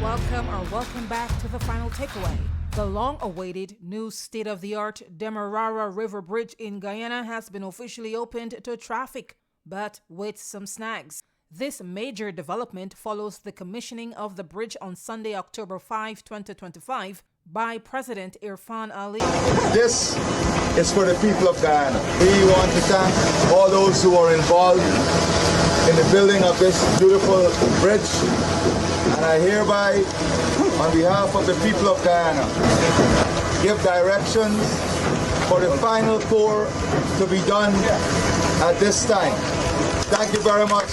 Welcome back to the final takeaway. The long-awaited new state-of-the-art Demerara River Bridge in Guyana has been officially opened to traffic, but with some snags. This major development follows the commissioning of the bridge on Sunday, October 5, 2025, by President Irfan Ali. This is for the people of Guyana. We want to thank all those who are involved in the building of this beautiful bridge. And I hereby, on behalf of the people of Guyana, give directions for the final pour to be done at this time. Thank you very much.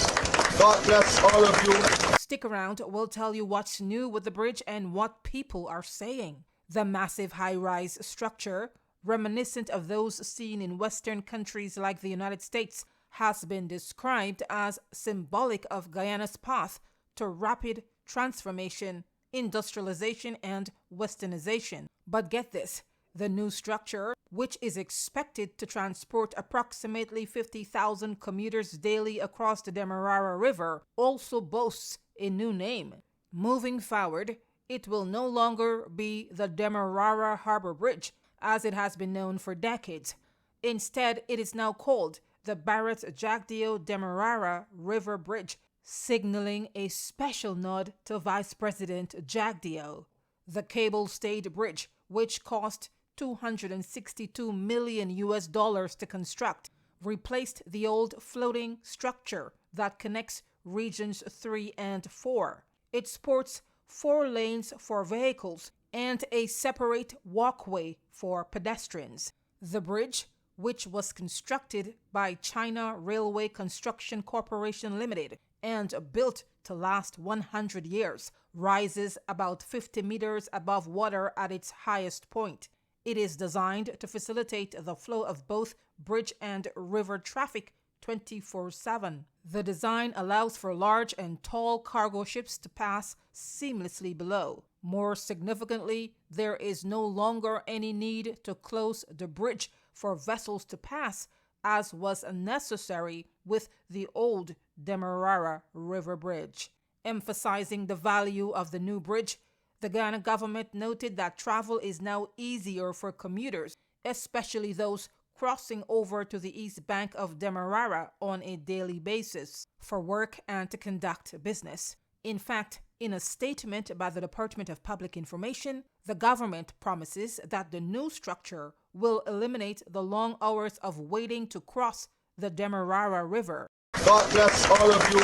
God bless all of you. Stick around, we'll tell you what's new with the bridge and what people are saying. The massive high-rise structure, reminiscent of those seen in Western countries like the United States, has been described as symbolic of Guyana's path to rapid transformation, industrialization, and westernization. But get this, the new structure, which is expected to transport approximately 50,000 commuters daily across the Demerara River, also boasts a new name. Moving forward, it will no longer be the Demerara Harbour Bridge, as it has been known for decades. Instead, it is now called the Bharrat Jagdeo Demerara River Bridge, signaling a special nod to Vice President Jagdeo. The cable-stayed bridge, which cost $262 million to construct, replaced the old floating structure that connects regions 3 and 4. It sports 4 lanes for vehicles and a separate walkway for pedestrians. The bridge, which was constructed by China Railway Construction Corporation Limited and built to last 100 years, rises about 50 meters above water at its highest point. It is designed to facilitate the flow of both bridge and river traffic 24/7. The design allows for large and tall cargo ships to pass seamlessly below. More significantly, there is no longer any need to close the bridge for vessels to pass, as was necessary with the old Demerara River Bridge. Emphasizing the value of the new bridge, the Guyana government noted that travel is now easier for commuters, especially those crossing over to the east bank of Demerara on a daily basis for work and to conduct business. In fact, in a statement by the Department of Public Information, the government promises that the new structure will eliminate the long hours of waiting to cross the Demerara River. God bless all of you.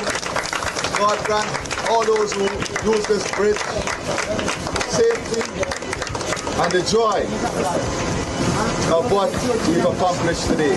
God grant all those who use this bridge safety and the joy of what we've accomplished today.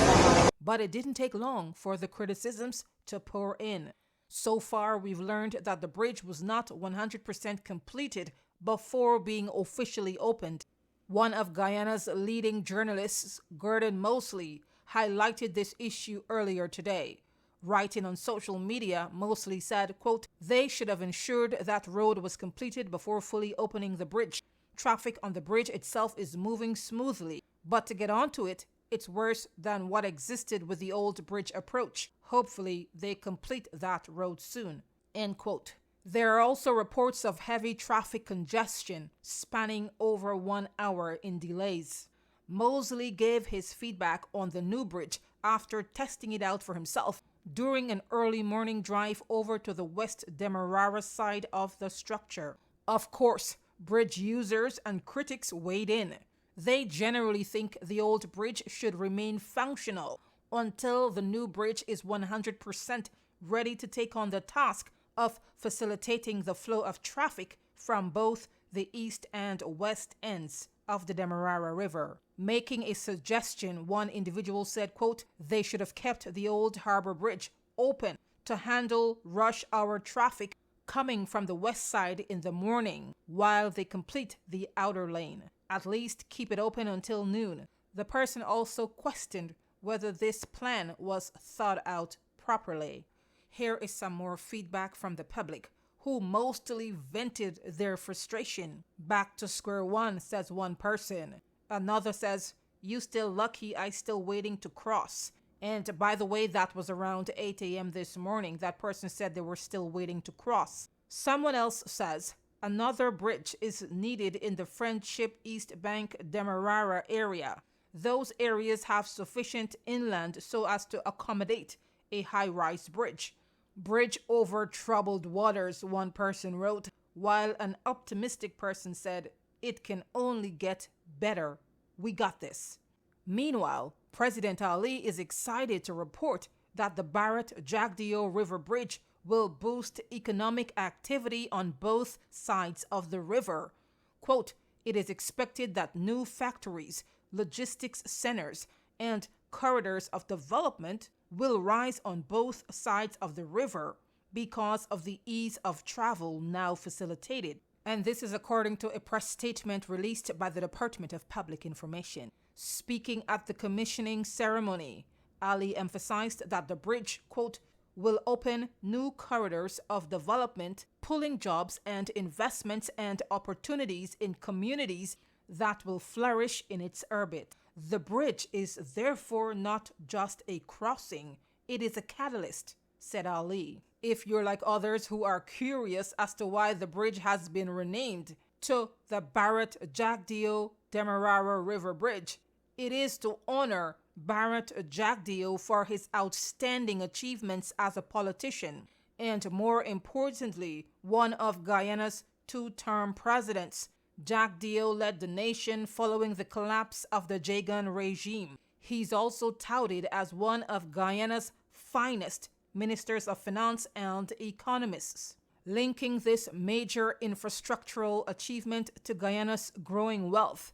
But it didn't take long for the criticisms to pour in. So far, we've learned that the bridge was not 100% completed before being officially opened. One of Guyana's leading journalists, Gordon Mosley, highlighted this issue earlier today. Writing on social media, Mosley said, quote, "They should have ensured that road was completed before fully opening the bridge. Traffic on the bridge itself is moving smoothly, but to get onto it, it's worse than what existed with the old bridge approach. Hopefully, they complete that road soon." End quote. There are also reports of heavy traffic congestion spanning over 1 hour in delays. Mosley gave his feedback on the new bridge after testing it out for himself during an early morning drive over to the West Demerara side of the structure. Of course, bridge users and critics weighed in. They generally think the old bridge should remain functional until the new bridge is 100% ready to take on the task of facilitating the flow of traffic from both the east and west ends of the Demerara River. Making a suggestion, one individual said, quote, "They should have kept the old harbor bridge open to handle rush hour traffic coming from the west side in the morning while they complete the outer lane. At least keep it open until noon." The person also questioned whether this plan was thought out properly. Here is some more feedback from the public, who mostly vented their frustration. "Back to square one," says one person. Another says, "You still lucky I still waiting to cross." And by the way, that was around 8 a.m. this morning. That person said they were still waiting to cross. Someone else says, Another bridge is needed in the Friendship East Bank Demerara area. Those areas have sufficient inland so as to accommodate a high-rise bridge. Bridge over troubled waters, one person wrote, while an optimistic person said, it can only get better. We got this. Meanwhile, President Ali is excited to report that the Bharrat Jagdeo River Bridge will boost economic activity on both sides of the river. Quote, it is expected that new factories, logistics centers, and corridors of development will rise on both sides of the river because of the ease of travel now facilitated. And this is according to a press statement released by the Department of Public Information. Speaking at the commissioning ceremony, Ali emphasized that the bridge, quote, will open new corridors of development, pulling jobs and investments and opportunities in communities that will flourish in its orbit. The bridge is therefore not just a crossing, it is a catalyst, said Ali. If you're like others who are curious as to why the bridge has been renamed to the Bharrat Jagdeo Demerara River Bridge, it is to honor Bharrat Jagdeo for his outstanding achievements as a politician and, more importantly, one of Guyana's two-term presidents. Jagdeo led the nation following the collapse of the Jagan regime. He's also touted as one of Guyana's finest ministers of finance and economists. Linking this major infrastructural achievement to Guyana's growing wealth,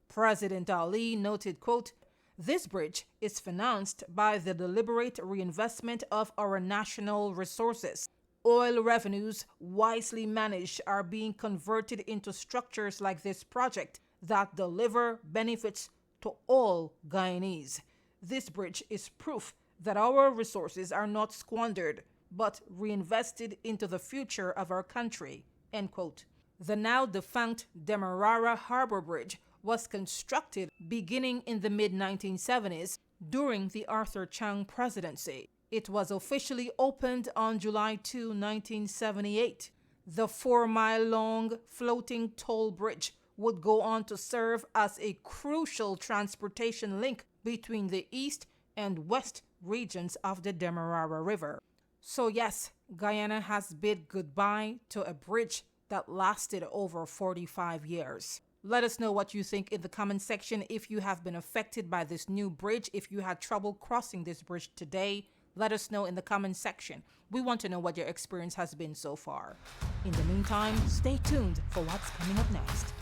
President Ali noted, quote, this bridge is financed by the deliberate reinvestment of our national resources. Oil revenues, wisely managed, are being converted into structures like this project that deliver benefits to all Guyanese. This bridge is proof that our resources are not squandered, but reinvested into the future of our country, end quote. The now defunct Demerara Harbour Bridge was constructed beginning in the mid-1970s during the Arthur Chang presidency. It was officially opened on July 2, 1978. The 4-mile-long floating toll bridge would go on to serve as a crucial transportation link between the east and west regions of the Demerara River. So yes, Guyana has bid goodbye to a bridge that lasted over 45 years. Let us know what you think in the comment section if you have been affected by this new bridge, if you had trouble crossing this bridge today. Let us know in the comment section. We want to know what your experience has been so far. In the meantime, stay tuned for what's coming up next.